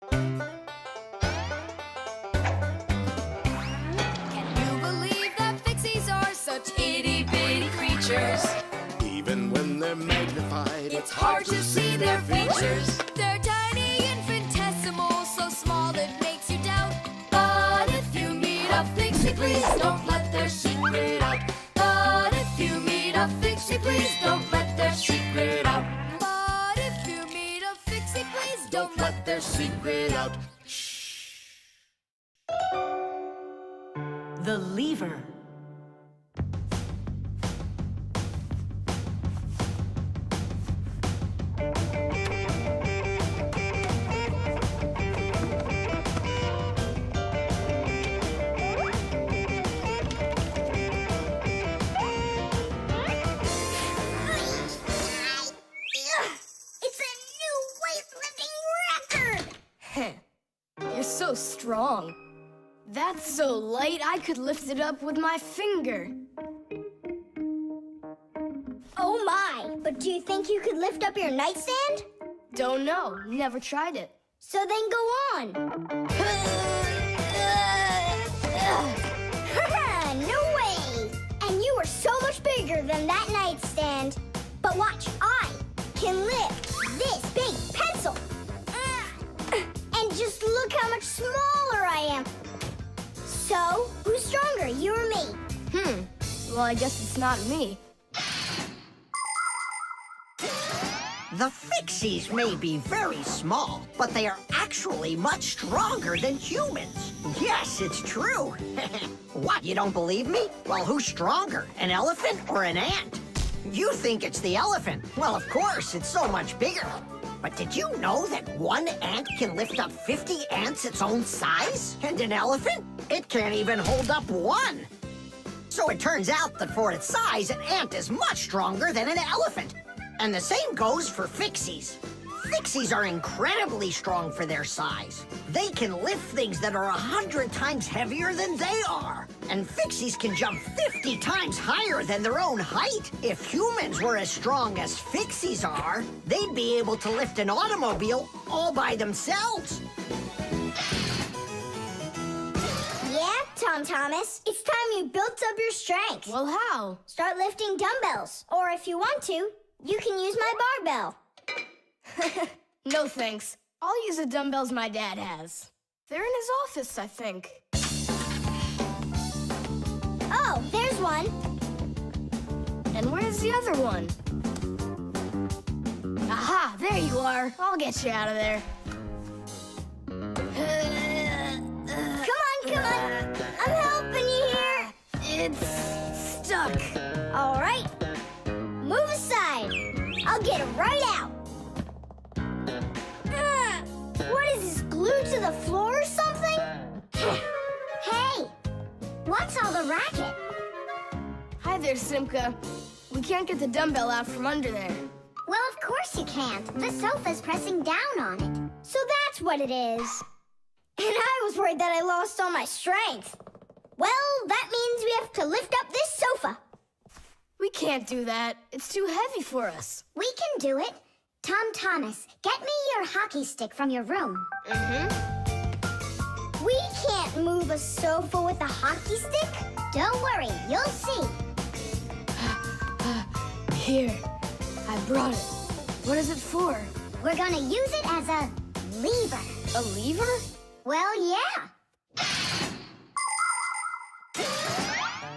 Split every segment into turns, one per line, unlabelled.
Can you believe that Fixies are such itty-bitty creatures?
Even when they're magnified,
It's hard to see their features. They're tiny, infinitesimal, so small it makes you doubt. But if you meet a Fixie, please don't let their secret out. But if you meet a Fixie, please don't let their secret out. But if you meet a Fixie, please don't let their secret out.
The lever.
It's a new weightlifting record!
You're so strong. That's so light I could lift it up with my finger.
Oh my! But do you think you could lift up your nightstand?
Don't know, never tried it.
So then go on. No way! And you are so much bigger than that nightstand. But watch, I can lift this big pencil. And just look how much smaller I am. So, who's stronger, you or me?
Well, I guess it's not me.
The Fixies may be very small, but they are actually much stronger than humans. Yes, it's true. What, you don't believe me? Well, who's stronger, an elephant or an ant? You think it's the elephant. Well, of course, it's so much bigger. But did you know that one ant can lift up 50 ants its own size? And an elephant? It can't even hold up one. So it turns out that for its size, an ant is much stronger than an elephant. And the same goes for Fixies. Fixies are incredibly strong for their size. They can lift things that are 100 times heavier than they are. And Fixies can jump 50 times higher than their own height. If humans were as strong as Fixies are, they'd be able to lift an automobile all by themselves.
Yeah, Tom Thomas. It's time you built up your strength.
Well, how?
Start lifting dumbbells. Or if you want to, you can use my barbell.
No thanks. I'll use the dumbbells my dad has. They're in his office, I think.
Oh, there's one.
And where's the other one? Aha, there you are. I'll get you out of there.
Come on. I'm helping you here.
It's stuck.
All right. Move aside. I'll get it right out. What is this, glued to the floor or something? Hey, what's all the racket?
Hi there, Simka. We can't get the dumbbell out from under there.
Well, of course you can't. The sofa's pressing down on it. So that's what it is. And I was worried that I lost all my strength. Well, that means we have to lift up this sofa.
We can't do that. It's too heavy for us.
We can do it. Tom Thomas, get me your hockey stick from your room. We can't move a sofa with a hockey stick. Don't worry, you'll see.
Here, I brought it. What is it for?
We're gonna use it as a lever.
A lever?
Well, yeah.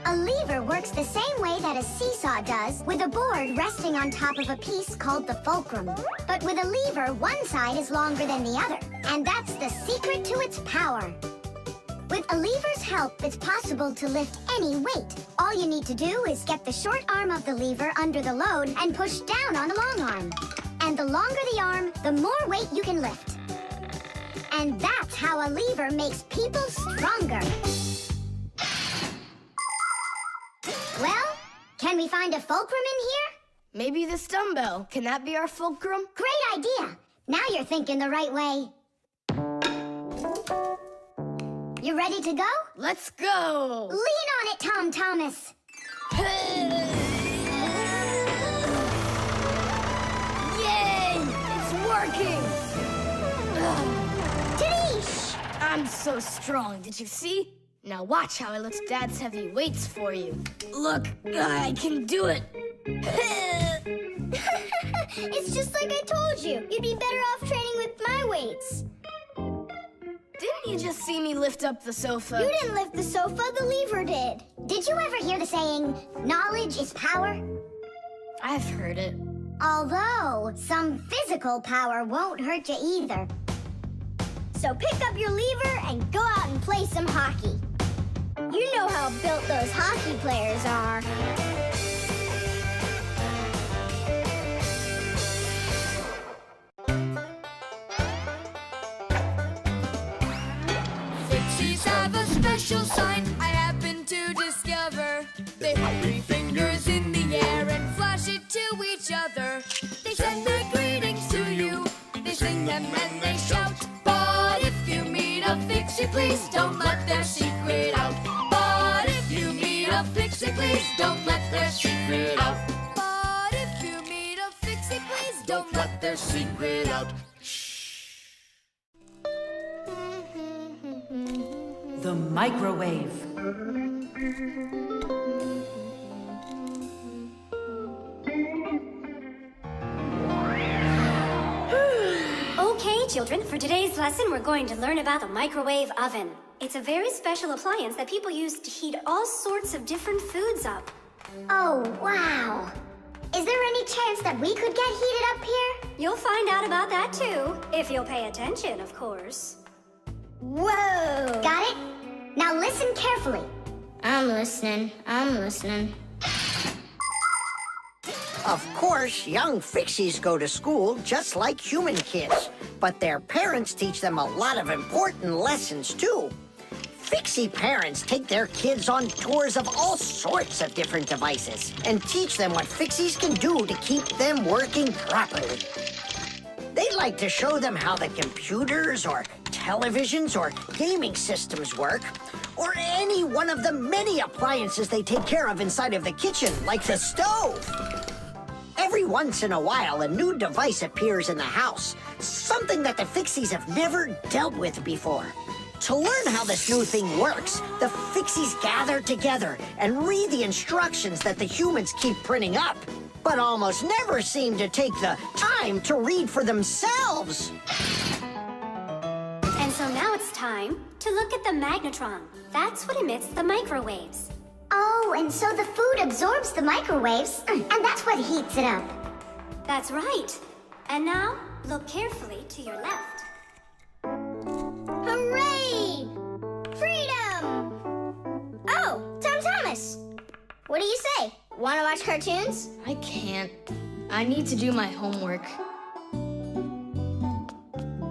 A lever works the same way that a seesaw does, with a board resting on top of a piece called the fulcrum. But with a lever, one side is longer than the other, and that's the secret to its power. With a lever's help, it's possible to lift any weight. All you need to do is get the short arm of the lever under the load and push down on the long arm. And the longer the arm, the more weight you can lift. And that's how a lever makes people stronger. Well, can we find a fulcrum in here?
Maybe this dumbbell. Can that be our fulcrum?
Great idea! Now you're thinking the right way. You ready to go?
Let's go!
Lean on it, Tom Thomas.
Yay! It's working! I'm so strong, did you see? Now watch how I lift Dad's heavy weights for you. Look, I can do it.
It's just like I told you. You'd be better off training with my weights.
Didn't you just see me lift up the sofa?
You didn't lift the sofa, the lever did. Did you ever hear the saying, knowledge is power?
I've heard it.
Although, some physical power won't hurt you either. So pick up your lever and go out and play some hockey. You know how built those hockey players are.
Fixies have a special sign I happen to discover. They hold 3 fingers in the air and flash it to each other. They send their greetings to you. They sing them and they shout. But if you meet a Fixie, please don't let their secret out. But if you meet a Fixie, please don't let their secret out. But if you meet a Fixie, please don't let their secret out.
The microwave.
Okay, children, for today's lesson, we're going to learn about the microwave oven. It's a very special appliance that people use to heat all sorts of different foods up.
Oh, wow. Is there any chance that we could get heated up here?
You'll find out about that too, if you'll pay attention, of course.
Whoa! Got it? Now listen carefully.
I'm listening.
Of course, young Fixies go to school just like human kids, but their parents teach them a lot of important lessons, too. Fixie parents take their kids on tours of all sorts of different devices and teach them what Fixies can do to keep them working properly. They like to show them how the computers or televisions or gaming systems work, or any one of the many appliances they take care of inside of the kitchen, like the stove. Every once in a while, a new device appears in the house, something that the Fixies have never dealt with before. To learn how this new thing works, the Fixies gather together and read the instructions that the humans keep printing up, but almost never seem to take the time to read for themselves.
And so now it's time to look at the magnetron. That's what emits the microwaves.
Oh, and so the food absorbs the microwaves, and that's what heats it up.
That's right. And now, look carefully to your left.
Hooray! Freedom! Oh, Tom Thomas. What do you say? Want to watch cartoons?
I can't. I need to do my homework.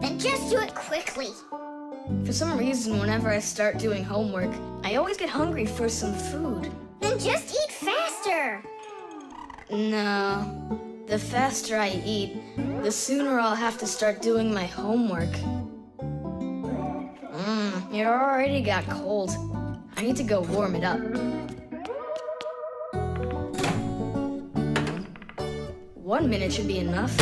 Then just do it quickly.
For some reason, whenever I start doing homework, I always get hungry for some food.
Then just eat faster.
No. The faster I eat, the sooner I'll have to start doing my homework. It already got cold. I need to go warm it up. 1 minute should be enough.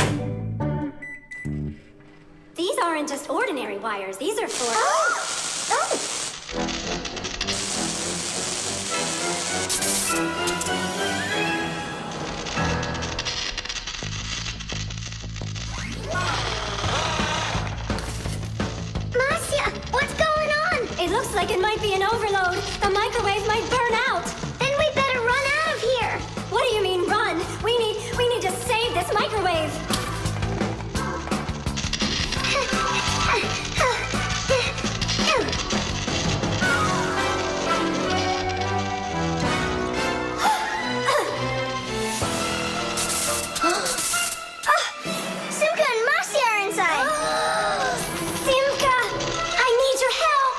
These aren't just ordinary wires. These are for...
Masiya, what's going on?
It looks like it might be an overload. The microwave might burn out.
Then we better run out of here.
What do you mean, run? We need to save this microwave.
Simka and Masiya are inside.
Simka, I need your help.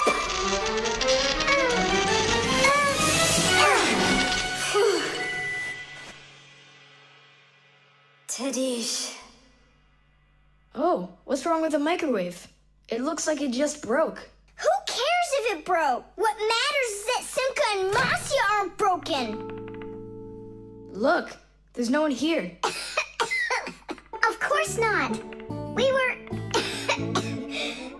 Tadish.
Oh, what's wrong with the microwave? It looks like it just broke.
Who cares if it broke? What matters is that Simka and Masiya aren't broken.
Look, there's no one here.
Of course not. We were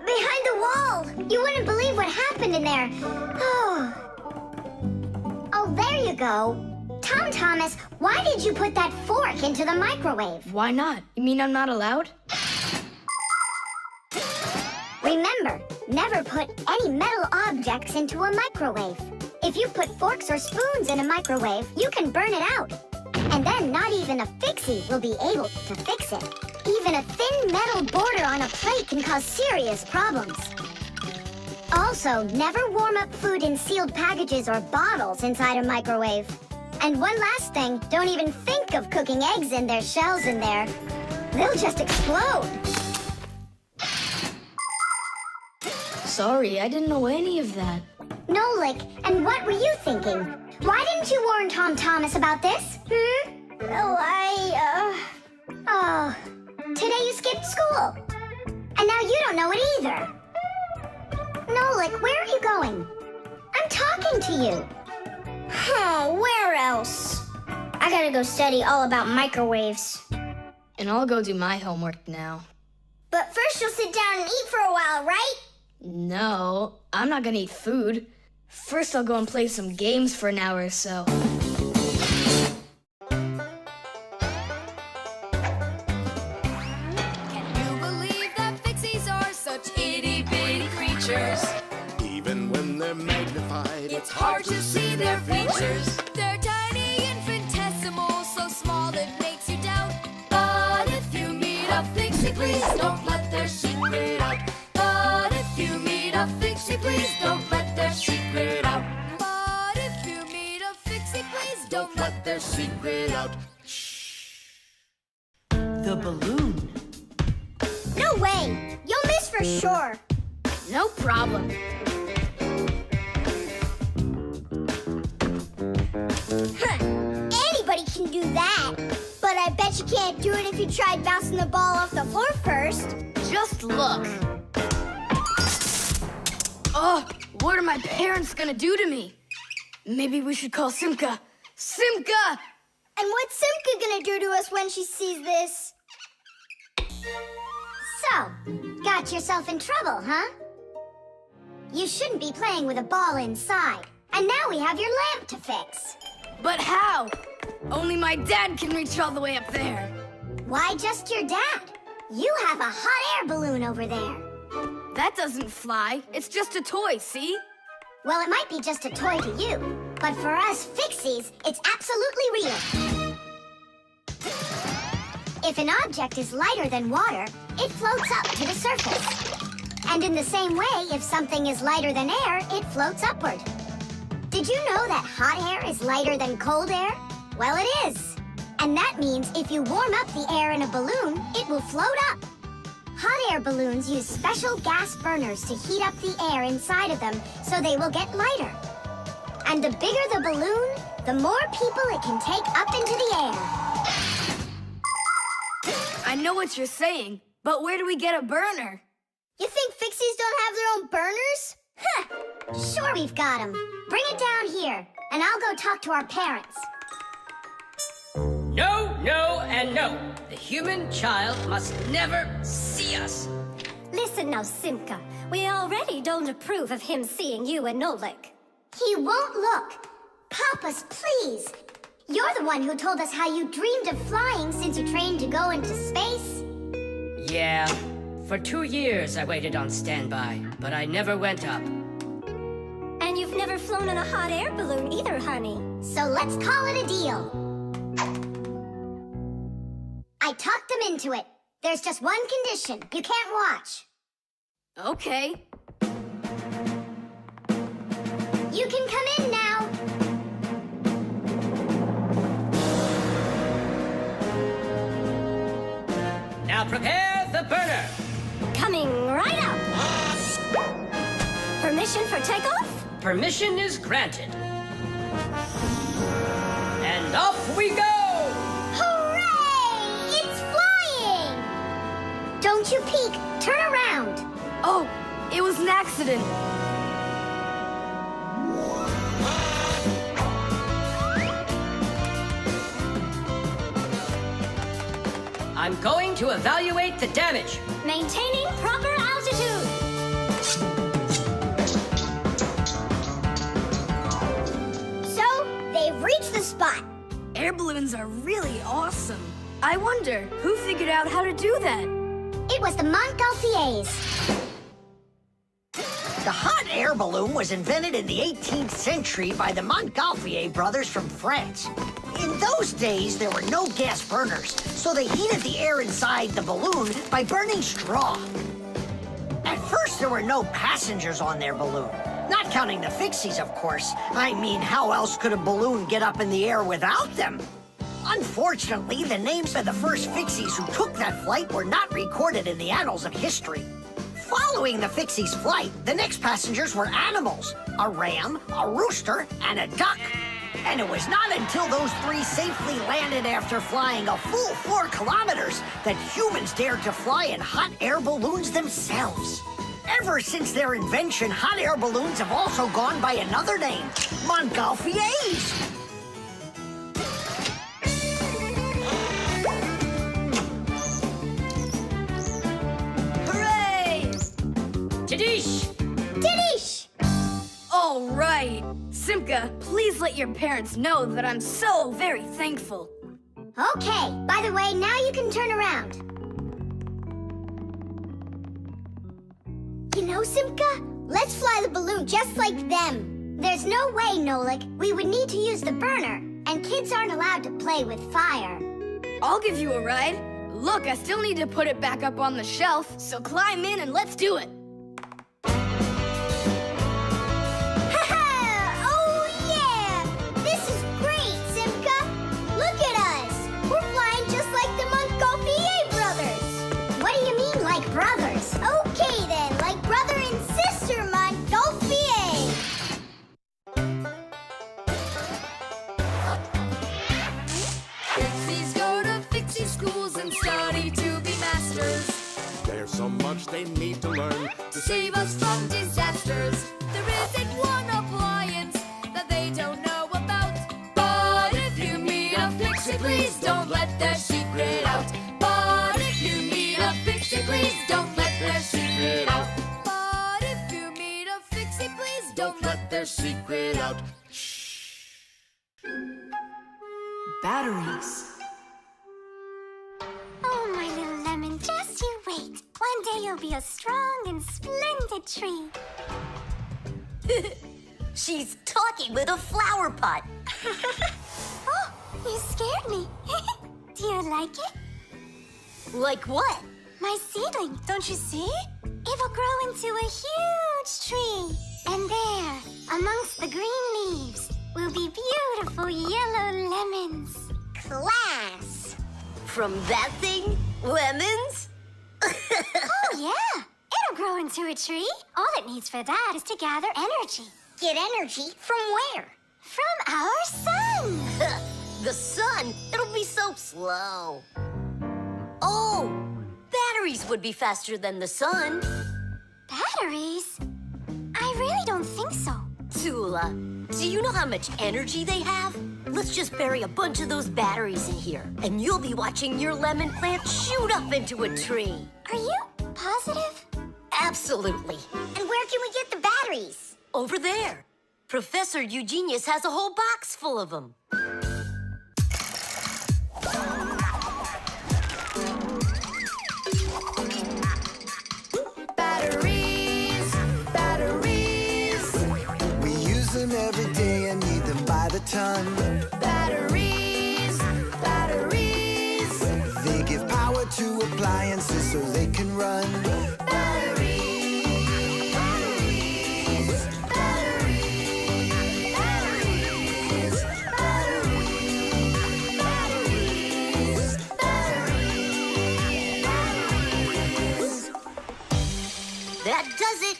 behind the wall. You wouldn't believe what happened in there. Oh. Oh, there you go. Tom Thomas, why did you put that fork into the microwave?
Why not? You mean I'm not allowed?
Remember, never put any metal objects into a microwave. If you put forks or spoons in a microwave, you can burn it out. And then not even a Fixie will be able to fix it. Even a thin metal border on a plate can cause serious problems. Also, never warm up food in sealed packages or bottles inside a microwave. And one last thing, don't even think of cooking eggs in their shells in there. They'll just explode.
Sorry, I didn't know any of that.
Nolik, and what were you thinking? Why didn't you warn Tom Thomas about this? Well, Oh, today you skipped school. And now you don't know it either. Nolik, where are you going? I'm talking to you.
Oh, where else? I gotta go study all about microwaves.
And I'll go do my homework now.
But first you'll sit down and eat for a while, right?
No, I'm not gonna eat food. First I'll go and play some games for an hour or so.
Can you believe that Fixies are such itty-bitty creatures?
Even when they're magnified,
It's hard to see their features. They're tiny, infinitesimal, so small it makes you doubt. But if you meet a Fixie, please don't let their secret out. But if you meet a Fixie, please don't let their secret out. But if you meet a Fixie, please don't let their secret out.
The balloon.
No way! You'll miss for sure.
No problem.
Huh. Anybody can do that. But I bet you can't do it if you tried bouncing the ball off the floor first.
Just look. Oh, what are my parents gonna do to me? Maybe we should call Simka. Simka!
And what's Simka gonna do to us when she sees this?
So, got yourself in trouble, huh? You shouldn't be playing with a ball inside. And now we have your lamp to fix.
But how? Only my dad can reach all the way up there.
Why just your dad? You have a hot air balloon over there.
That doesn't fly. It's just a toy, see?
Well, it might be just a toy to you, but for us Fixies, it's absolutely real. If an object is lighter than water, it floats up to the surface. And in the same way, if something is lighter than air, it floats upward. Did you know that hot air is lighter than cold air? Well, it is. And that means if you warm up the air in a balloon, it will float up. Hot air balloons use special gas burners to heat up the air inside of them so they will get lighter. And the bigger the balloon, the more people it can take up into the air.
I know what you're saying, but where do we get a burner?
You think Fixies don't have their own burners?
Huh. Sure we've got them. Bring it down here, and I'll go talk to our parents.
No, no, and no. The human child must never see us.
Listen now, Simka. We already don't approve of him seeing you and Nolik.
He won't look. Papus, please. You're the one who told us how you dreamed of flying since you trained to go into space.
Yeah, for 2 years I waited on standby, but I never went up.
And you've never flown in a hot air balloon either, honey.
So let's call it a deal. I talked them into it. There's just one condition. You can't watch.
Okay.
You can come in now.
Now prepare the burner.
Coming right up. Permission for takeoff?
Permission is granted. And off we go!
Hooray! It's flying! Don't you peek. Turn around.
Oh, it was an accident.
I'm going to evaluate the damage.
Maintaining proper altitude.
balloons are really awesome. I wonder, who figured out how to do that?
It was the Montgolfiers.
The hot air balloon was invented in the 18th century by the Montgolfier brothers from France. In those days, there were no gas burners, so they heated the air inside the balloon by burning straw. At first, there were no passengers on their balloon. Not counting the Fixies, of course. I mean, how else could a balloon get up in the air without them? Unfortunately, the names of the first Fixies who took that flight were not recorded in the annals of history. Following the Fixies' flight, the next passengers were animals: a ram, a rooster, and a duck. And it was not until those three safely landed after flying a full 4 kilometers that humans dared to fly in hot air balloons themselves. Ever since their invention, hot air balloons have also gone by another name, Montgolfiers.
Hooray!
Tadish!
Didish!
All right. Simka, please let your parents know that I'm so very thankful.
Okay, by the way, now you can turn around. You know, Simka, let's fly the balloon just like them. There's no way, Nolik. We would need to use the burner, and kids aren't allowed to play with fire.
I'll give you a ride. Look, I still need to put it back up on the shelf, so climb in and let's do it.
Oh, yeah! This is great, Simka. Look at us. We're flying just like the Montgolfier brothers.
What do you mean, like brothers?
Okay, then, like brother and sister Montgolfier.
Fixies go to Fixie schools and study to be masters.
There's so much they need to learn
To save us from disasters. There isn't one appliance that they don't know about. But if you meet a Fixie, please don't let their secret out. But if you meet a Fixie, please don't let their secret out. But if you meet a Fixie, please don't let their secret out.
Batteries.
Oh, my little lemon, just you wait. One day you'll be a strong and splendid tree.
She's talking with a flower pot.
Oh, you scared me. Do you like it?
Like what?
My seedling, don't you see? It will grow into a huge tree. And there, amongst the green leaves, will be beautiful yellow lemons.
Class.
From that thing? Lemons?
Oh, yeah. It'll grow into a tree. All it needs for that is to gather energy.
Get energy from where?
From our sun.
The sun? It'll be so slow. Oh, batteries would be faster than the sun.
Batteries? I really don't think so.
Tula, do you know how much energy they have? Let's just bury a bunch of those batteries in here, and you'll be watching your lemon plant shoot up into a tree.
Are you positive?
Absolutely.
And where can we get the batteries?
Over there. Professor Eugenius has a whole box full of them.
Batteries, batteries,
We use them every day and need them by the ton.
batteries, batteries,
They give power to appliances so they can run.
batteries, batteries, batteries, batteries, batteries, batteries.
That does it.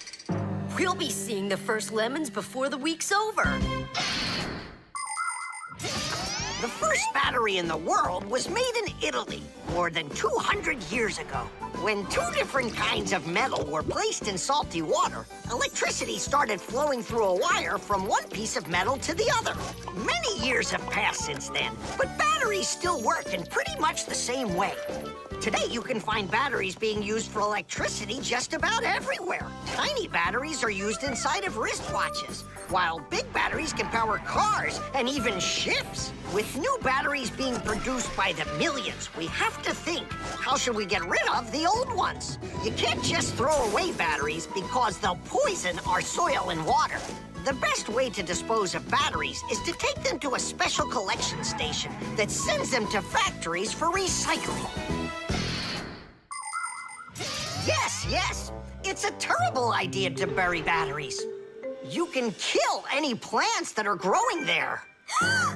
We'll be seeing the first lemons before the week's over.
The first battery in the world was made in Italy more than 200 years ago. When two different kinds of metal were placed in salty water, electricity started flowing through a wire from one piece of metal to the other. Many years have passed since then, but batteries still work in pretty much the same way. Today, you can find batteries being used for electricity just about everywhere. Tiny batteries are used inside of wristwatches, while big batteries can power cars and even ships. With new batteries being produced by the millions, we have to think, how should we get rid of the old ones? You can't just throw away batteries because they'll poison our soil and water. The best way to dispose of batteries is to take them to a special collection station that sends them to factories for recycling. Yes, it's a terrible idea to bury batteries. You can kill any plants that are growing there.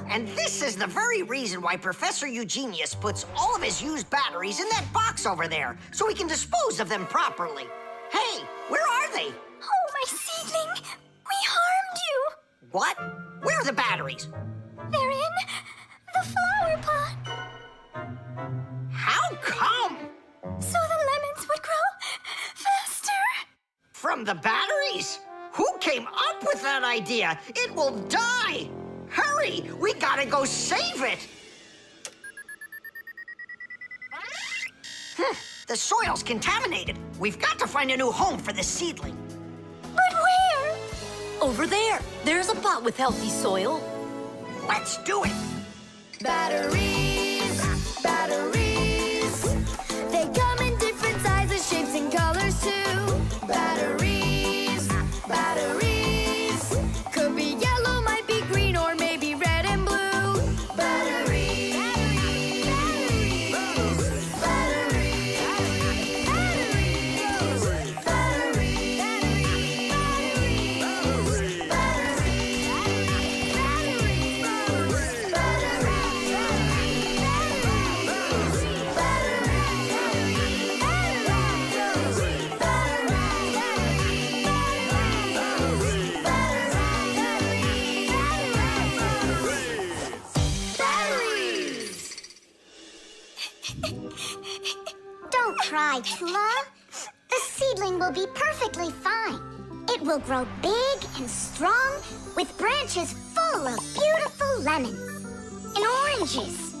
And this is the very reason why Professor Eugenius puts all of his used batteries in that box over there, so he can dispose of them properly. Hey, where are they?
Oh, my seedling! We harmed you!
What? Where are the batteries?
They're in the flower pot.
How come?
So the lemons would grow faster.
From the batteries? Who came up with that idea? It will die! Hurry! We gotta go save it! The soil's contaminated. We've got to find a new home for the seedling.
But where?
Over there. There's a pot with healthy soil.
Let's do it!
Batteries, batteries. They come in different sizes, shapes, and colors too. Batteries, batteries. Could be yellow, might be green, or maybe red and blue. Batteries, batteries, batteries, batteries,
Don't cry, Tula. The seedling will be perfectly fine. It will grow big and strong with branches full of beautiful lemons and oranges.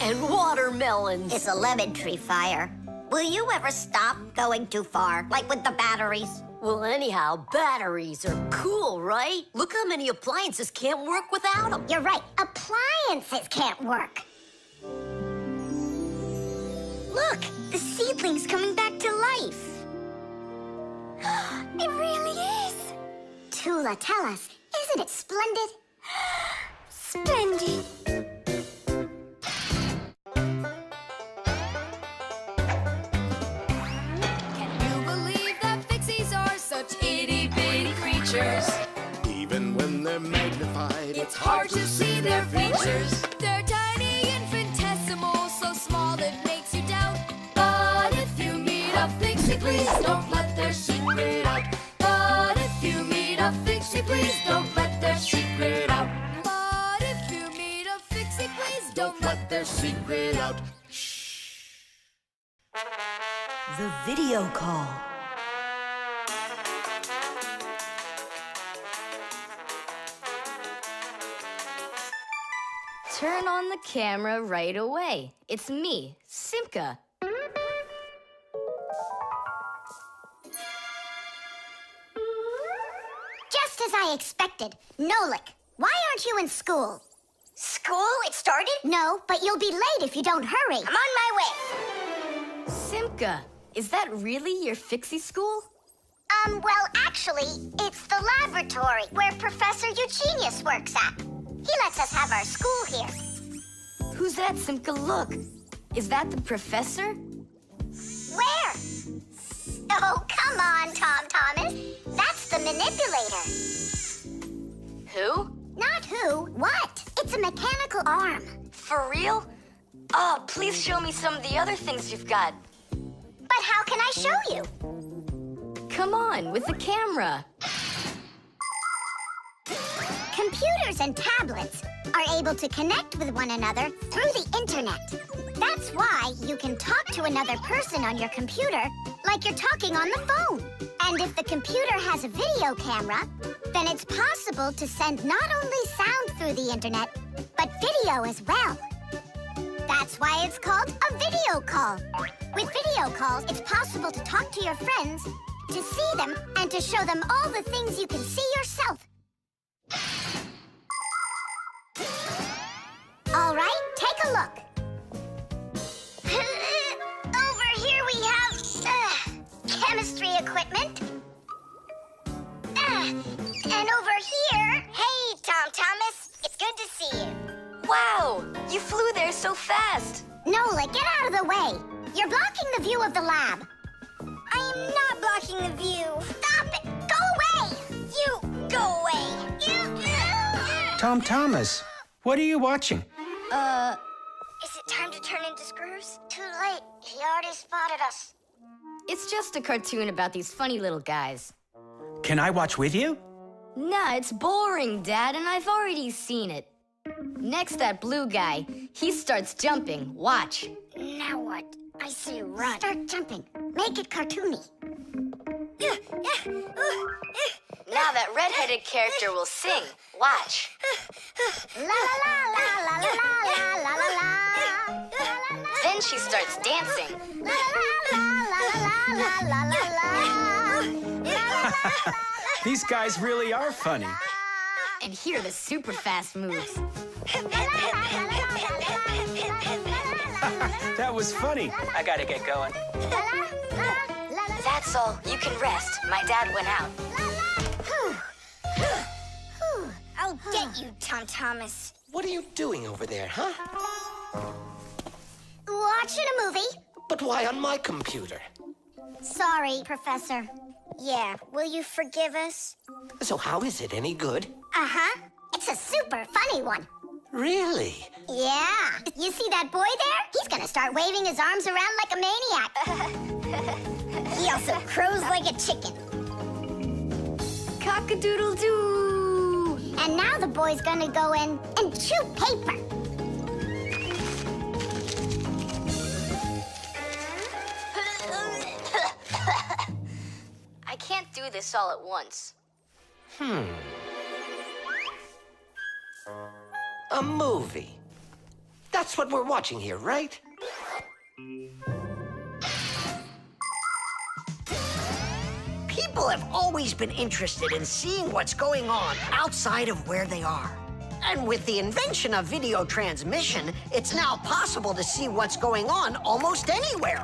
And watermelons.
It's a lemon tree fire. Will you ever stop going too far, like with the batteries?
Well, anyhow, batteries are cool, right? Look how many appliances can't work without them.
You're right. Appliances can't work.
Look, the seedling's coming back to life.
It really is.
Tula, tell us, isn't it splendid?
Splendid.
Can you believe that Fixies are such itty-bitty creatures?
Even when they're magnified,
It's hard to see their features. They're tiny, infinitesimal, so small it makes you doubt. But if you meet a Fixie, please don't let their secret out. But if you meet a Fixie, please don't let their secret out. But if you meet a Fixie, please don't let their secret out.
The video call.
Turn on the camera right away. It's me, Simka.
Just as I expected. Nolik, why aren't you in school?
School? It started?
No, but you'll be late if you don't hurry.
I'm on my way.
Simka, is that really your Fixie school?
Well, actually, it's the laboratory where Professor Eugenius works at. He lets us have our school here.
Who's that, Simka? Look. Is that the professor?
Where? Oh, come on, Tom Thomas. That's the manipulator.
Who?
Not who, what? It's a mechanical arm.
For real? Oh, please show me some of the other things you've got.
But how can I show you?
Come on, with the camera.
Computers and tablets are able to connect with one another through the internet. That's why you can talk to another person on your computer like you're talking on the phone. And if the computer has a video camera, then it's possible to send not only sound through the internet, but video as well. That's why it's called a video call. With video calls, it's possible to talk to your friends, to see them, and to show them all the things you can see yourself. All right, take a look. Over here we have chemistry equipment. And over here...
Hey, Tom Thomas. It's good to see you.
Wow! You flew there so fast!
Nolik, get out of the way. You're blocking the view of the lab.
I am not blocking the view. Stop it! Go away! You go away!
Tom Thomas, what are you watching?
Is it time to turn into screws?
Too late. He already spotted us.
It's just a cartoon about these funny little guys.
Can I watch with you?
Nah, it's boring, Dad, and I've already seen it. Next, that blue guy, he starts jumping. Watch.
Now what? I say run. Start jumping. Make it cartoony.
Now that red-headed character will sing. Watch.
La la la la la la la la la.
Then she starts dancing.
La la la la la la la la.
These guys really are funny.
And here are the super fast moves.
That was funny. I gotta get going.
That's all. You can rest. My dad went out.
I'll get you, Tom Thomas.
What are you doing over there, huh?
Watching a movie.
But why on my computer?
Sorry, Professor.
Yeah, will you forgive us?
So how is it? Any good?
Uh-huh. It's a super funny one.
Really?
Yeah. You see that boy there? He's gonna start waving his arms around like a maniac.
He also crows like a chicken.
Cock-a-doodle-doo!
And now the boy's gonna go in and chew paper.
I can't do this all at once.
A movie. That's what we're watching here, right?
People have always been interested in seeing what's going on outside of where they are. And with the invention of video transmission, it's now possible to see what's going on almost anywhere.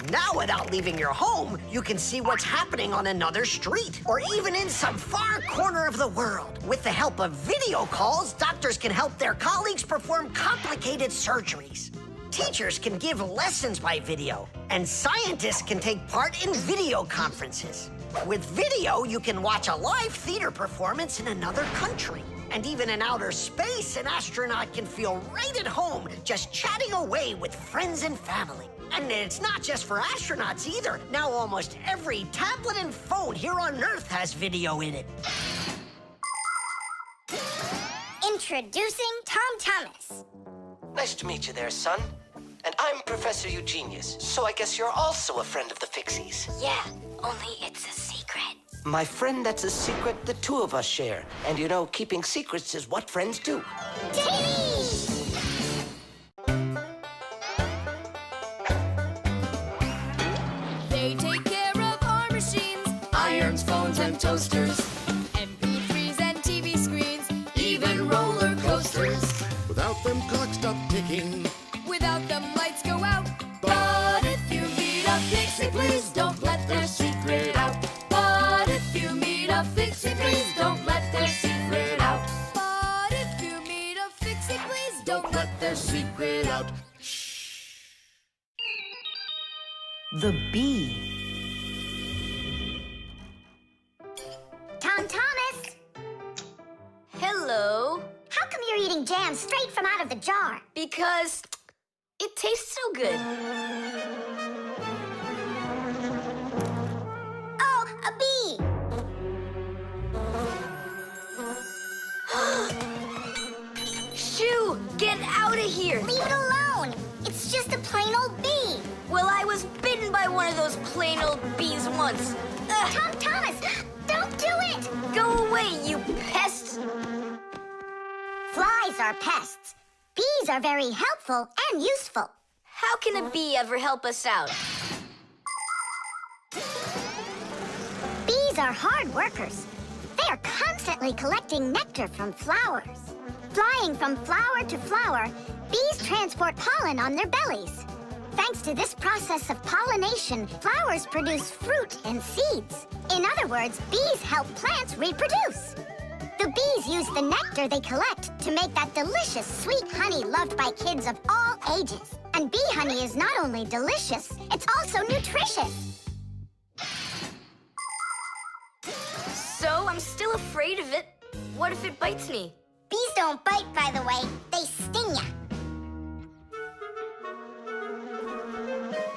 Now, without leaving your home, you can see what's happening on another street or even in some far corner of the world. With the help of video calls, doctors can help their colleagues perform complicated surgeries. Teachers can give lessons by video, and scientists can take part in video conferences. With video, you can watch a live theater performance in another country. And even in outer space, an astronaut can feel right at home just chatting away with friends and family. And it's not just for astronauts either. Now almost every tablet and phone here on Earth has video in it.
Introducing Tom Thomas.
Nice to meet you there, son. And I'm Professor Eugenius, so I guess you're also a friend of the Fixies.
Yeah, only it's a secret.
My friend, that's a secret the two of us share. And you know, keeping secrets is what friends do.
They take care of our machines, irons, phones, and toasters, MP3s and TV screens, even roller coasters.
Without them, clocks stop ticking.
Without them, lights go out. But if you meet a Fixie, please don't let their secret out. But if you meet a Fixie, please don't let their secret out. But if you meet a Fixie, please don't let their secret out.
The bee.
Tom Thomas,
Hello.
how come you're eating jam straight from out of the jar?
Because it tastes so good.
Oh, a bee!
Shoo! Get out of here!
Leave it alone! It's
It's just a plain old bee.
Well, I was bitten by one of those plain old bees once. Ugh.
Tom Thomas, don't do it!
Go away, you pest!
Flies are pests. Bees are very helpful and useful.
How can a bee ever help us out?
Bees are hard workers. They are constantly collecting nectar from flowers. Flying from flower to flower, bees transport pollen on their bellies. Thanks to this process of pollination, flowers produce fruit and seeds. In other words, bees help plants reproduce. The bees use the nectar they collect to make that delicious sweet honey loved by kids of all ages. And bee honey is not only delicious, it's also nutritious.
So, I'm still afraid of it. What if it bites me?
Bees don't bite, by the way. They sting ya.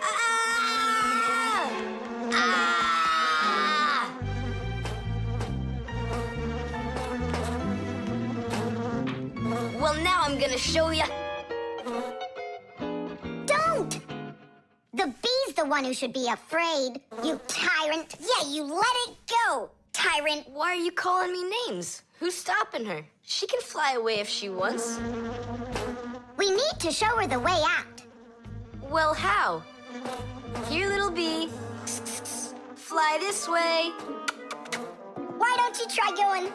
Ah! Ah! Well, now I'm gonna show ya.
Don't! The bee's the one who should be afraid, you tyrant.
Yeah, you let it go, tyrant.
Why are you calling me names? Who's stopping her? She can fly away if she wants.
We need to show her the way out.
Well, how? Here, little bee. Fly this way.
Why don't you try going?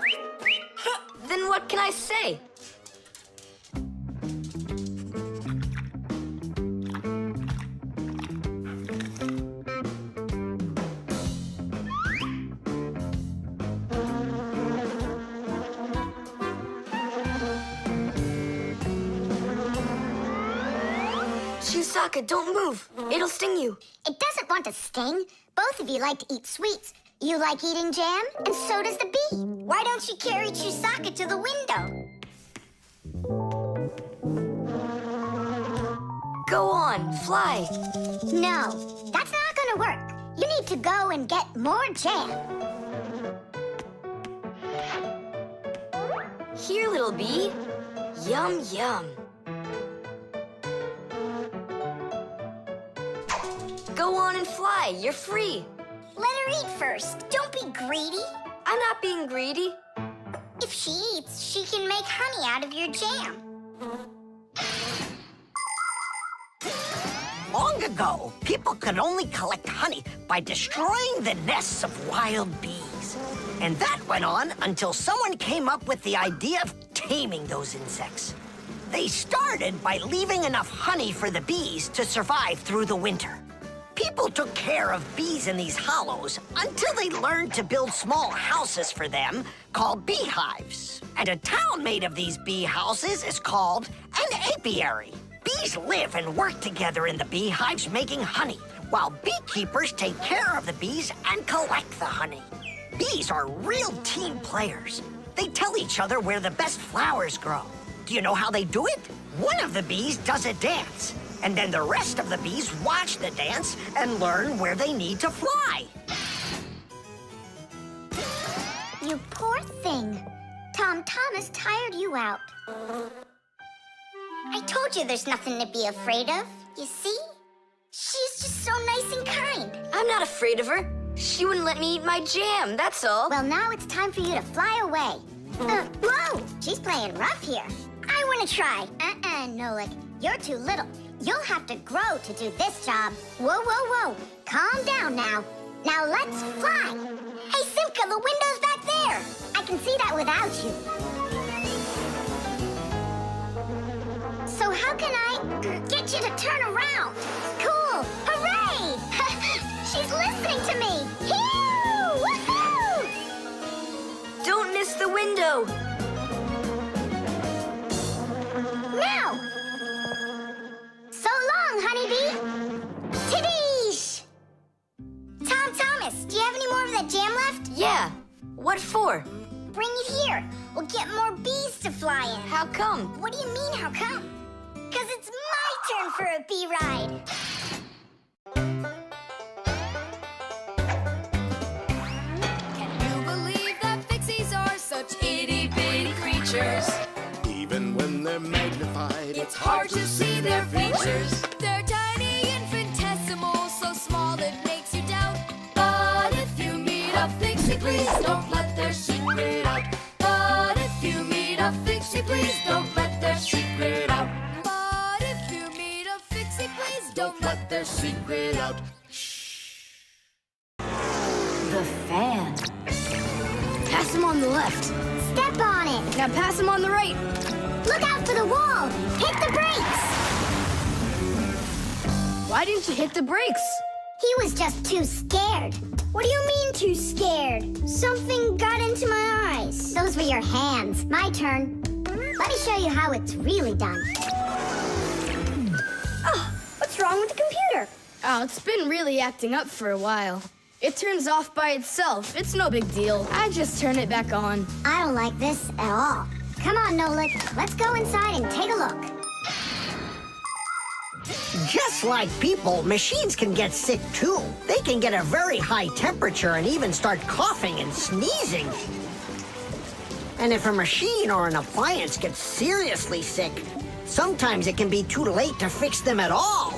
Then what can I say? Chisaka, don't move. It'll sting you.
It doesn't want to sting. Both of you like to eat sweets. You like eating jam, and so does the bee.
Why don't you carry Chisaka to the window?
Go on, fly.
No, that's not gonna work. You need to go and get more jam.
Here, little bee. Yum, yum. Go on and fly. You're free.
Let her eat first. Don't be greedy.
I'm not being greedy.
If she eats, she can make honey out of your jam.
Long ago, people could only collect honey by destroying the nests of wild bees. And that went on until someone came up with the idea of taming those insects. They started by leaving enough honey for the bees to survive through the winter. People took care of bees in these hollows until they learned to build small houses for them called beehives. And a town made of these bee houses is called an apiary. Bees live and work together in the beehives making honey, while beekeepers take care of the bees and collect the honey. Bees are real team players. They tell each other where the best flowers grow. Do you know how they do it? One of the bees does a dance, and then the rest of the bees watch the dance and learn where they need to fly.
You poor thing. Tom Thomas tired you out.
I told you there's nothing to be afraid of. You see? She's just so nice and kind.
I'm not afraid of her. She wouldn't let me eat my jam, that's all.
Well, now it's time for you to fly away. Whoa! She's playing rough here.
I want to try.
Nolik. You're too little. You'll have to grow to do this job. Whoa, whoa, whoa. Calm down now. Now let's fly.
Hey, Simka, the window's back there.
I can see that without you. So how can I get you to turn around? Cool! Hooray! She's listening to me! Phew! Woohoo!
Don't miss the window!
Now! So long, honeybee! Tidish!
Tom Thomas, do you have any more of that jam left?
Yeah. What for?
Bring it here. We'll get more bees to fly in.
How come?
What do you mean, how come? Because it's my turn for a bee ride.
Can you believe that Fixies are such itty-bitty creatures?
Even when they're magnified,
It's hard to see their features. They're out. But if you meet a Fixie, please don't let their secret out. But if you meet a Fixie, please don't let their secret out.
The fan. Pass him on the left.
Step on it.
Now pass him on the right.
Look out for the wall. Hit the brakes.
Why didn't you hit the brakes?
He was just too scared.
What do you mean too scared? Something got into my eyes.
Those were your hands. My turn. Let me show you how it's really done.
Oh, what's wrong with the computer?
Oh, it's been really acting up for a while. It turns off by itself. It's no big deal. I just turn it back on.
I don't like this at all. Come on, Nolik. Let's go inside and take a look.
Just like people, machines can get sick too. They can get a very high temperature and even start coughing and sneezing. And if a machine or an appliance gets seriously sick, sometimes it can be too late to fix them at all.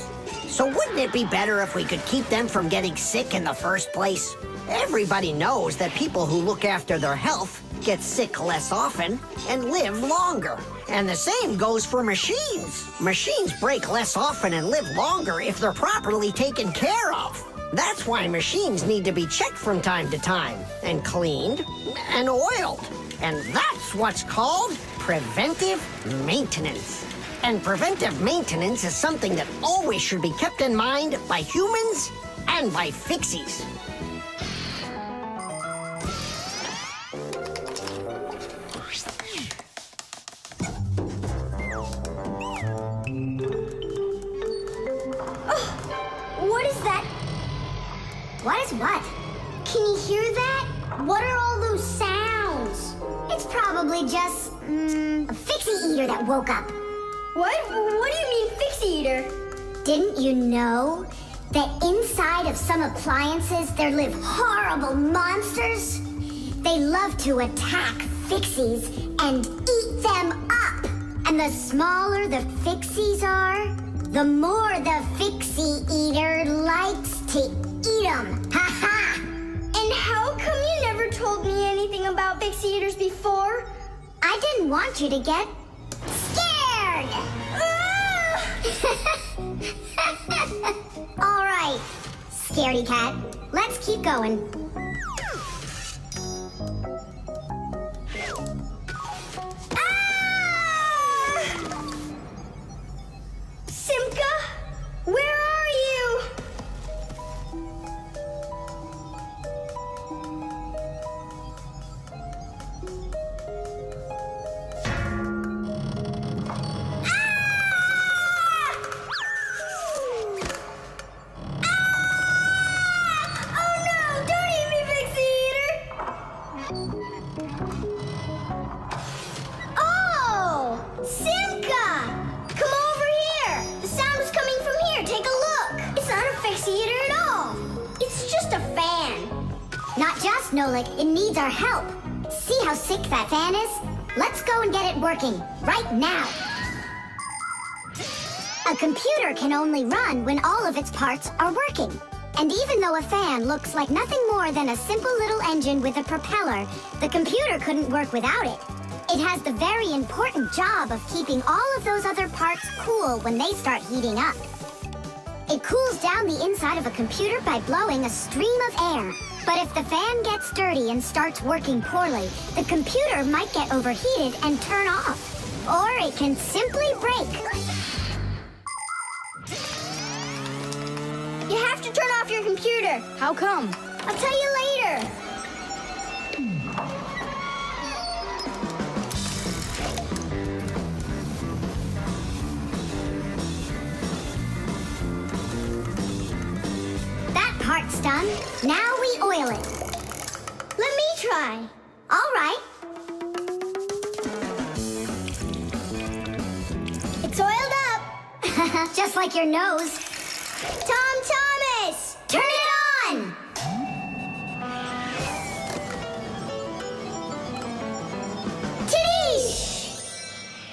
So wouldn't it be better if we could keep them from getting sick in the first place? Everybody knows that people who look after their health get sick less often and live longer. And the same goes for machines. Machines break less often and live longer if they're properly taken care of. That's why machines need to be checked from time to time and cleaned and oiled. And that's what's called preventive maintenance. And preventive maintenance is something that always should be kept in mind by humans and by Fixies.
What is that?
What is what?
Can you hear that? What are all those sounds?
It's probably just, a Fixie eater that woke up.
What? What do you mean, Fixie eater?
Didn't you know that inside of some appliances there live horrible monsters? They love to attack Fixies and eat them up. And the smaller the Fixies are, the more the Fixie eater likes to eat them. Ha ha!
And how come you never told me anything about Fixie eaters before?
I didn't want you to get scared! All right, scaredy cat, let's keep going.
Simka, where are you? Oh no, don't eat me, Fixie eater! Oh, Simka! Come over here! The sound is coming from here. Take a look. It's not a Fixie eater at all. It's just a fan.
Not just, Nolik, it needs our help. See how sick that fan is? Let's go and get it working, right now. A computer can only run when all of its parts are working. And even though a fan looks like nothing more than a simple little engine with a propeller, the computer couldn't work without it. It has the very important job of keeping all of those other parts cool when they start heating up. It cools down the inside of a computer by blowing a stream of air. But if the fan gets dirty and starts working poorly, the computer might get overheated and turn off. Or it can simply break.
You have to turn off your computer.
How come?
I'll tell you later.
That part's done. Now we oil it.
Let me try.
All right.
It's oiled up.
Just like your nose.
Tom Thomas!
Turn it on!
Tiddish!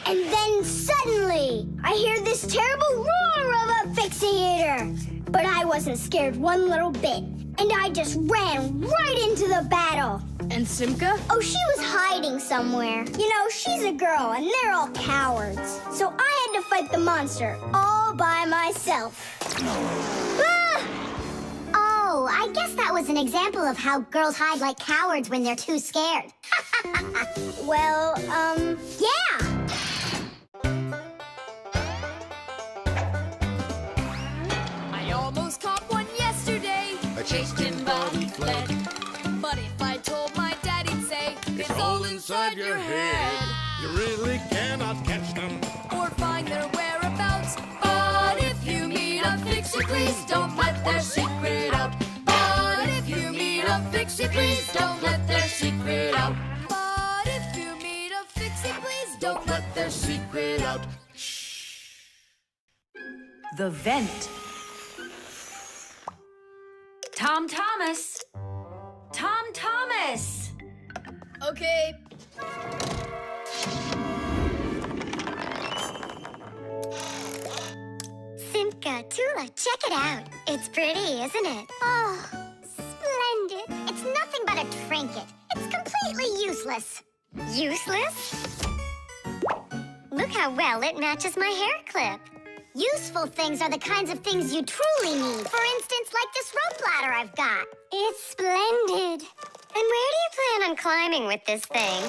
And then suddenly, I hear this terrible roar of a Fixie eater. But I wasn't scared one little bit. And I just ran right into the battle.
And Simka?
Oh, she was hiding somewhere. You know, she's a girl, and they're all cowards. So I had to fight the monster all by myself. Ah!
Oh, I guess that was an example of how girls hide like cowards when they're too scared.
Well, yeah.
I almost caught one yesterday.
I chased him, but he fled.
But if I told my dad, he'd say,
It's all inside your head. You really cannot catch them.
Or find their whereabouts. But if you meet a Fixie, please don't let their secret out. But if you meet a Fixie, please don't let their secret out. But if you meet a Fixie, please don't let their secret out.
The vent.
Tom Thomas! Tom Thomas!
Okay.
Simka, Tula, check it out. It's pretty, isn't it? Oh, splendid. It's nothing but a trinket. It's completely useless. Useless? Look how well it matches my hair clip. Useful things are the kinds of things you truly need. For instance, like this rope ladder I've got. It's splendid. And where do you plan on climbing with this thing?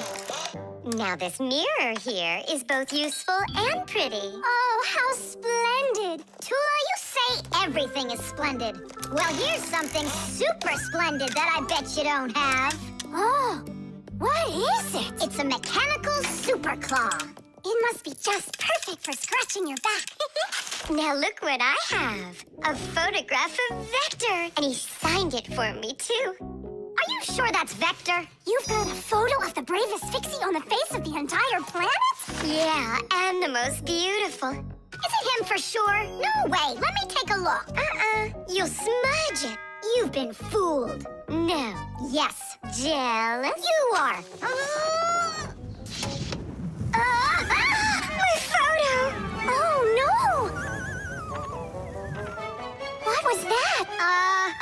Now this mirror here is both useful and pretty. Oh, how splendid. Tula, you say everything is splendid. Well, here's something super splendid that I bet you don't have. Oh, what is it? It's a mechanical super claw. It must be just perfect for scratching your back. Now look what I have. A photograph of Vector. And he signed it for me, too. Are you sure that's Vector?
You've got a photo of the bravest Fixie on the face of the entire planet?
Yeah, and the most beautiful. Is it him for sure? No way. Let me take a look. You'll smudge it. You've been fooled. No. Yes. Jealous? You are. My photo! Oh, no! What was that?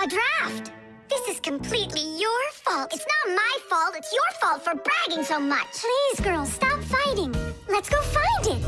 A draft. This is completely your fault. It's not my fault. It's your fault for bragging so much.
Please, girls, stop fighting. Let's go find it.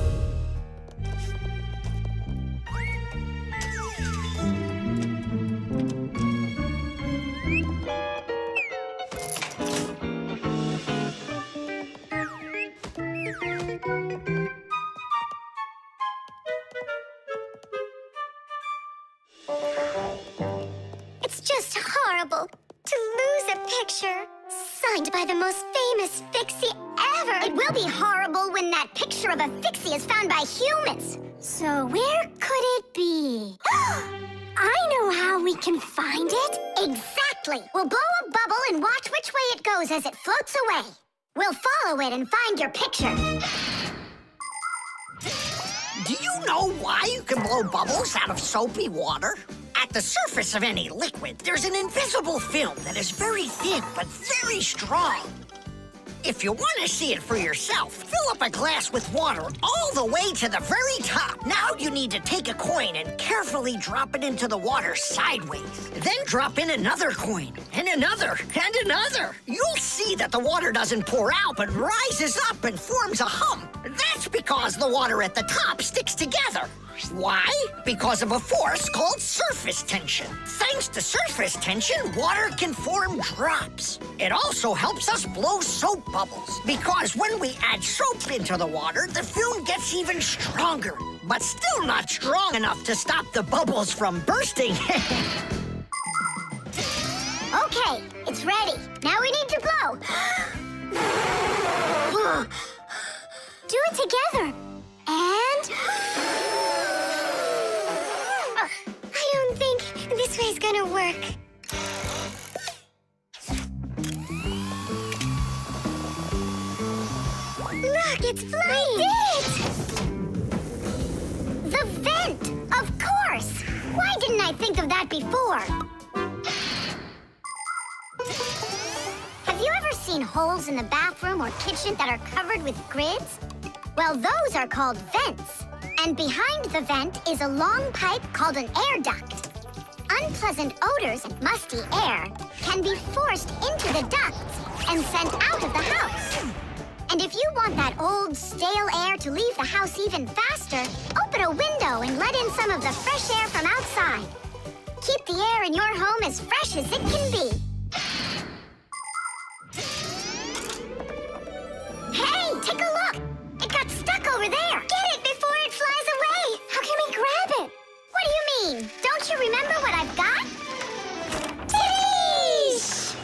It's just horrible to lose a picture signed by the most famous Fixie ever. It will be horrible when that picture of a Fixie is found by humans.
So where could it be? I know how we can find it.
Exactly. We'll blow a bubble and watch which way it goes as it floats away. We'll follow it and find your picture.
Do you know why you can blow bubbles out of soapy water? At the surface of any liquid, there's an invisible film that is very thin but very strong. If you want to see it for yourself, fill up a glass with water all the way to the very top. Now you need to take a coin and carefully drop it into the water sideways. Then drop in another coin, and another, and another. You'll see that the water doesn't pour out, but rises up and forms a hump. That's because the water at the top sticks together. Why? Because of a force called surface tension. Thanks to surface tension, water can form drops. It also helps us blow soap bubbles, because when we add soap into the water, the film gets even stronger, but still not strong enough to stop the bubbles from bursting.
Okay, it's ready. Now we need to blow.
Do it together. And...
I don't think this way's gonna work. Look, it's flying!
We did it!
The vent! Of course! Why didn't I think of that before? Have you ever seen holes in the bathroom or kitchen that are covered with grids? Well, those are called vents. And behind the vent is a long pipe called an air duct. Unpleasant odors and musty air can be forced into the ducts and sent out of the house. And if you want that old, stale air to leave the house even faster, open a window and let in some of the fresh air from outside. Keep the air in your home as fresh as it can be. Hey, take a look! It got stuck over there! Get it before it flies away! How can we grab it? What do you mean? Don't you remember what I've got? Tish!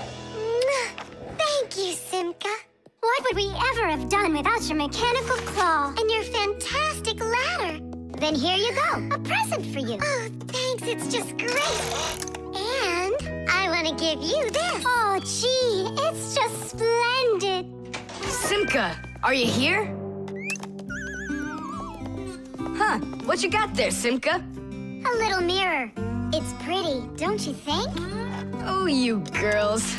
Thank you, Simka. What would we ever have done without your mechanical claw and your fantastic ladder?
Then here you go, a present for you.
Oh, thanks, it's just great. And I want to give you this. Oh, gee, it's just splendid.
Simka, are you here? Huh, what you got there, Simka?
A little mirror. It's pretty, don't you think?
Oh, you girls.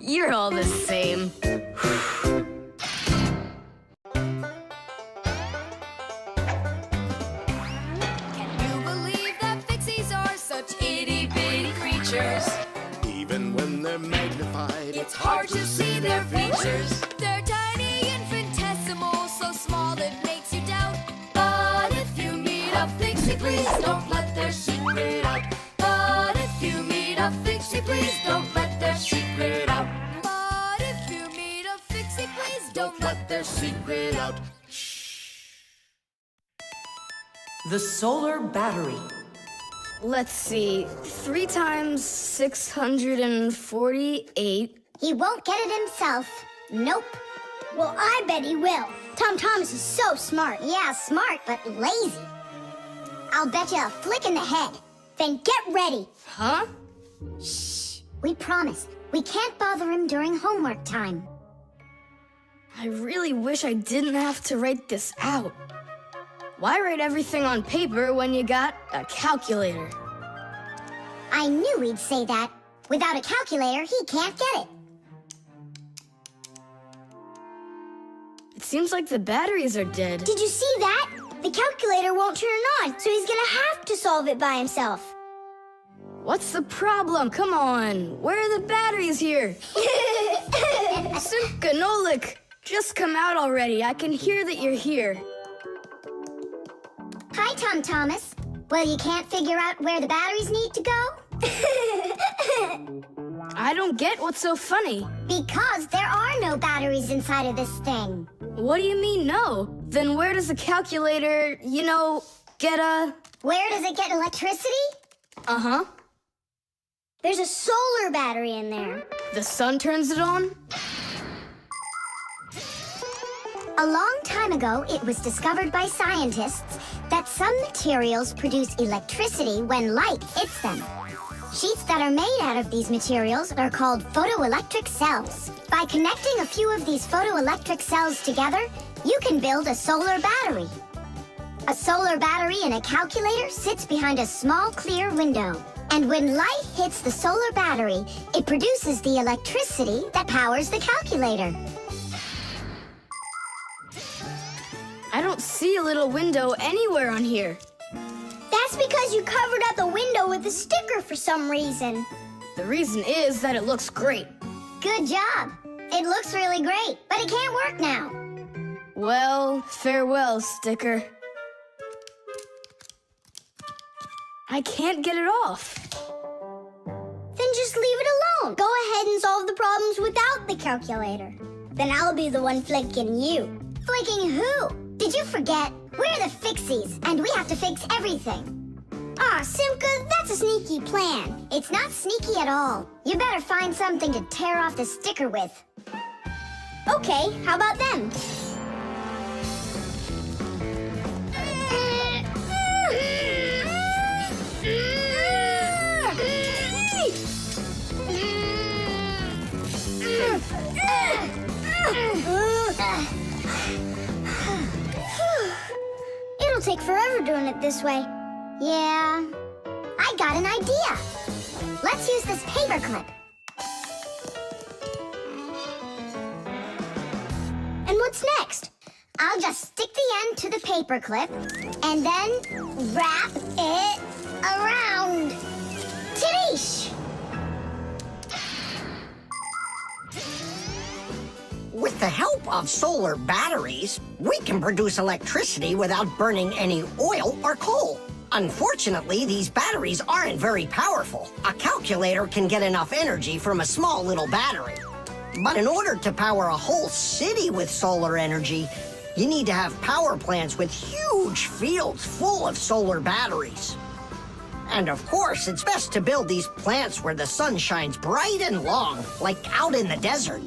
You're all the same.
Can you believe that Fixies are such itty-bitty creatures?
Even when they're magnified,
It's hard to see their features. They're tiny, infinitesimal, so small it makes you doubt. But if you meet a Fixie, please don't let their secret out. But if you meet a Fixie, please don't let their secret out. But if you meet a Fixie, please don't let their secret out.
The solar battery.
Let's see, 3 times 648.
He won't get it himself. Nope.
Well, I bet he will. Tom Thomas is so smart.
Yeah, smart, but lazy. I'll bet you a flick in the head.
Then get ready.
Huh?
Shh. We promise. We can't bother him during homework time.
I really wish I didn't have to write this out. Why write everything on paper when you got a calculator?
I knew he'd say that. Without a calculator, he can't get it.
It seems like the batteries are dead.
Did you see that? The calculator won't turn on, so he's gonna have to solve it by himself.
What's the problem? Come on. Where are the batteries here? Simka, Nolik, just come out already. I can hear that you're here.
Hi, Tom Thomas. Well, you can't figure out where the batteries need to go?
I don't get what's so funny.
Because there are no batteries inside of this thing.
What do you mean, no? Then where does the calculator, get a...
Where does it get electricity?
Uh-huh.
There's a solar battery in there.
The sun turns it on?
A long time ago, it was discovered by scientists that some materials produce electricity when light hits them. Sheets that are made out of these materials are called photoelectric cells. By connecting a few of these photoelectric cells together, you can build a solar battery. A solar battery in a calculator sits behind a small clear window. And when light hits the solar battery, it produces the electricity that powers the calculator.
I don't see a little window anywhere on here.
That's because you covered up the window with a sticker for some reason.
The reason is that it looks great.
Good job. It looks really great, but it can't work now.
Well, farewell, sticker. I can't get it off.
Then just leave it alone. Go ahead and solve the problems without the calculator. Then I'll be the one flicking you.
Flicking who? Did you forget? We're the Fixies, and we have to fix everything.
Ah, Simka, that's a sneaky plan.
It's not sneaky at all. You better find something to tear off the sticker with.
Okay, how about them? It'll take forever doing it this way.
Yeah, I got an idea. Let's use this paper clip.
And what's next?
I'll just stick the end to the paper clip and then wrap it around. Tadish!
With the help of solar batteries, we can produce electricity without burning any oil or coal. Unfortunately, these batteries aren't very powerful. A calculator can get enough energy from a small little battery. But in order to power a whole city with solar energy, you need to have power plants with huge fields full of solar batteries. And of course, it's best to build these plants where the sun shines bright and long, like out in the desert.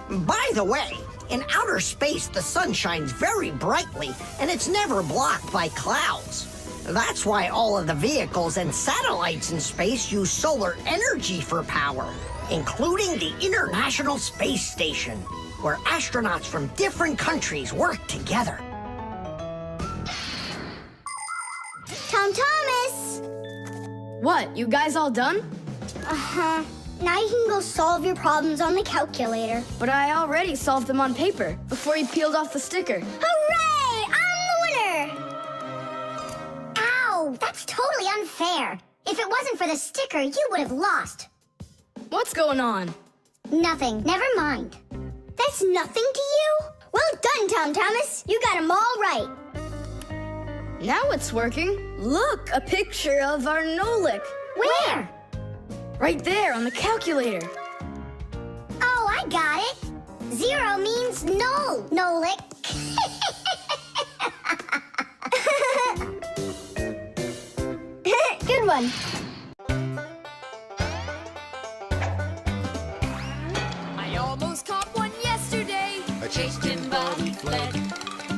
By the way, in outer space, the sun shines very brightly, and it's never blocked by clouds. That's why all of the vehicles and satellites in space use solar energy for power, including the International Space Station, where astronauts from different countries work together.
Tom Thomas!
What, you guys all done?
Uh-huh. Now you can go solve your problems on the calculator.
But I already solved them on paper before you peeled off the sticker.
Hooray! I'm the winner!
Ow! That's totally unfair. If it wasn't for the sticker, you would have lost.
What's going on?
Nothing. Never mind.
That's nothing to you? Well done, Tom Thomas. You got them all right.
Now it's working. Look, a picture of our Nolik.
Where?
Right there on the calculator.
Oh, I got it. 0 means no, Nolik.
Good one.
I almost caught one yesterday.
I chased him, but he fled.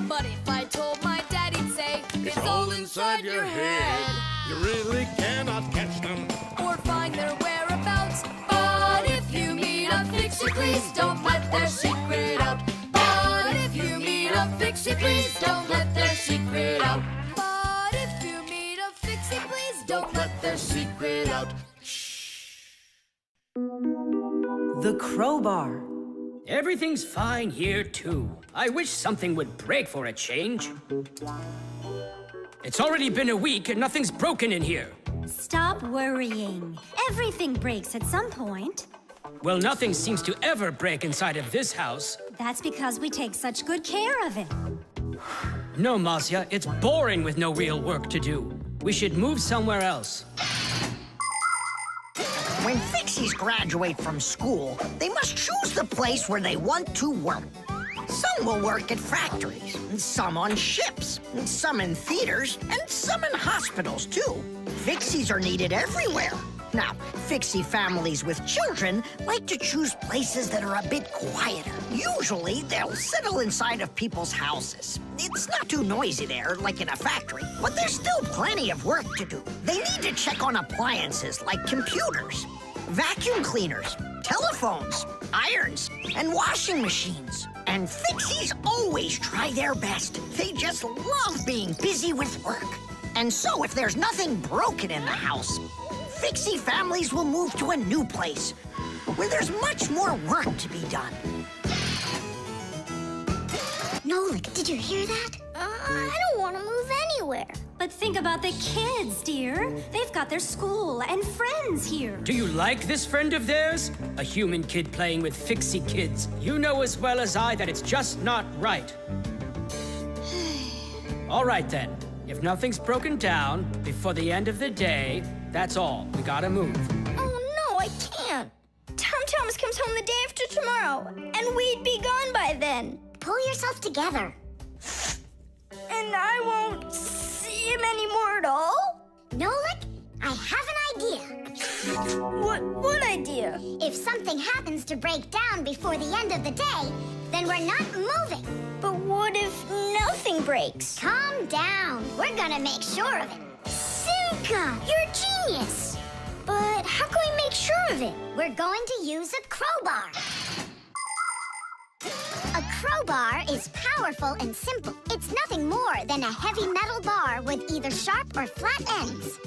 But if I told my dad, he'd say,
It's all inside your head. You really cannot catch them.
Or find their whereabouts. But if you meet a Fixie, please don't let their secret out. But if you meet a Fixie, please don't let their secret out. But if you meet a Fixie, please don't let their secret out.
The Crowbar.
Everything's fine here, too. I wish something would break for a change. It's already been a week and nothing's broken in here.
Stop worrying. Everything breaks at some point.
Well, nothing seems to ever break inside of this house.
That's because we take such good care of it.
No, Masiya, it's boring with no real work to do. We should move somewhere else.
When Fixies graduate from school, they must choose the place where they want to work. Some will work at factories, and some on ships, and some in theaters, and some in hospitals, too. Fixies are needed everywhere. Now, Fixie families with children like to choose places that are a bit quieter. Usually, they'll settle inside of people's houses. It's not too noisy there, like in a factory, but there's still plenty of work to do. They need to check on appliances like computers, vacuum cleaners, telephones, irons, and washing machines. And Fixies always try their best. They just love being busy with work. And so if there's nothing broken in the house, Fixie families will move to a new place where there's much more work to be done.
Nolik, did you hear that?
I don't want to move anywhere.
But think about the kids, dear. They've got their school and friends here.
Do you like this friend of theirs? A human kid playing with Fixie kids. You know as well as I that it's just not right. All right, then. If nothing's broken down before the end of the day, that's all. We gotta move.
Oh, no, I can't. Tom Thomas comes home the day after tomorrow, and we'd be gone by then.
Pull yourself together.
And I won't see him anymore at all?
Nolik, I have an idea.
What idea?
If something happens to break down before the end of the day, then we're not moving.
But what if nothing breaks?
Calm down. We're gonna make sure of it.
Simka, you're a genius. But how can we make sure of it?
We're going to use a crowbar. A crowbar is powerful and simple. It's nothing more than a heavy metal bar with either sharp or flat ends.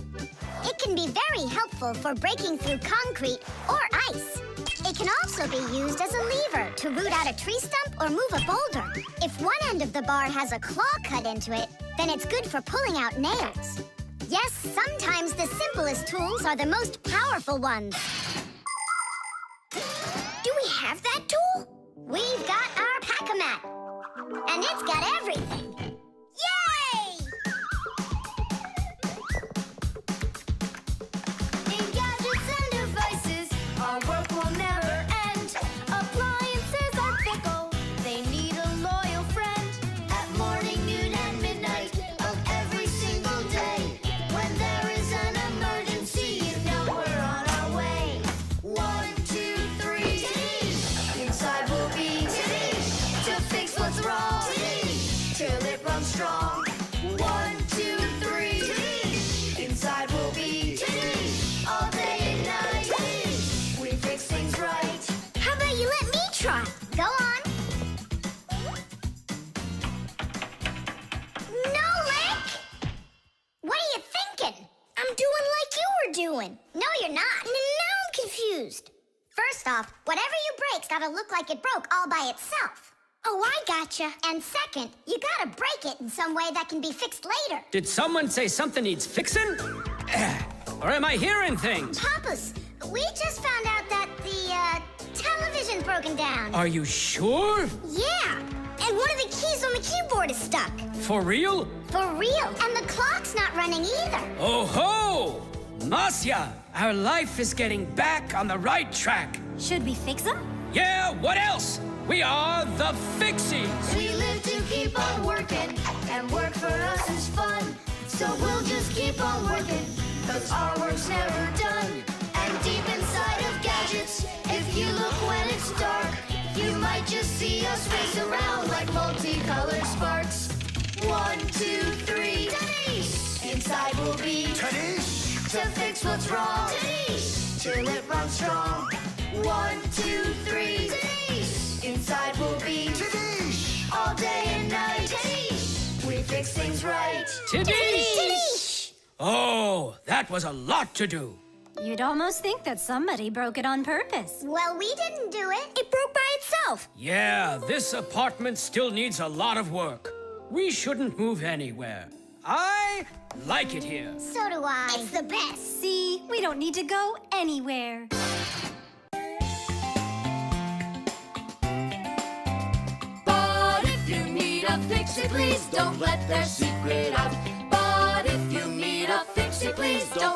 It can be very helpful for breaking through concrete or ice. It can also be used as a lever to root out a tree stump or move a boulder. If one end of the bar has a claw cut into it, then it's good for pulling out nails. Yes, sometimes the simplest tools are the most powerful ones.
Do we have that tool?
We've and it's got everything. Yay!
In gadgets and devices, our work will never end. Appliances are fickle, they need a loyal friend. At morning, noon, and midnight of every single day. When there is an emergency, you know we're on our way. 1, 2, 3. Inside will be to fix what's wrong. Till it runs strong. 1, 2, 3. Inside will be all day and night. We fix things right.
How about you let me try? Go on. Nolik! What are you thinking? I'm doing like you were doing. No, you're not. Now I'm confused. First off, whatever you break's gotta look like it broke all by itself. Oh, I gotcha. And second, you gotta break it in some way that can be fixed later.
Did someone say something needs fixing? Or am I hearing things?
Papus, we just found out that the television's broken down.
Are you sure?
Yeah, and one of the keys on the keyboard is stuck.
For real?
For real. And the clock's not running either.
Oh ho! Masiya, our life is getting back on the right track.
Should we fix them?
Yeah, what else? We are the Fixies!
We live to keep on working, and work for us is fun. So we'll just keep on working, cause our work's never done. And deep inside of gadgets, if you look when it's dark, you might just see us race around like multicolored sparks. 1, 2, 3. Inside will be to fix what's wrong. Till it runs strong. 1, 2, 3. Inside will be all day and night. We fix things right.
Tidish! Oh, that was a lot to do.
You'd almost think that somebody broke it on purpose.
Well, we didn't do it. It broke by itself.
Yeah, this apartment still needs a lot of work. We shouldn't move anywhere. I like it here.
So do I. It's the best.
See, we don't need to go anywhere.
But if you meet a Fixie, please don't let their secret out. But if you meet a Fixie, please don't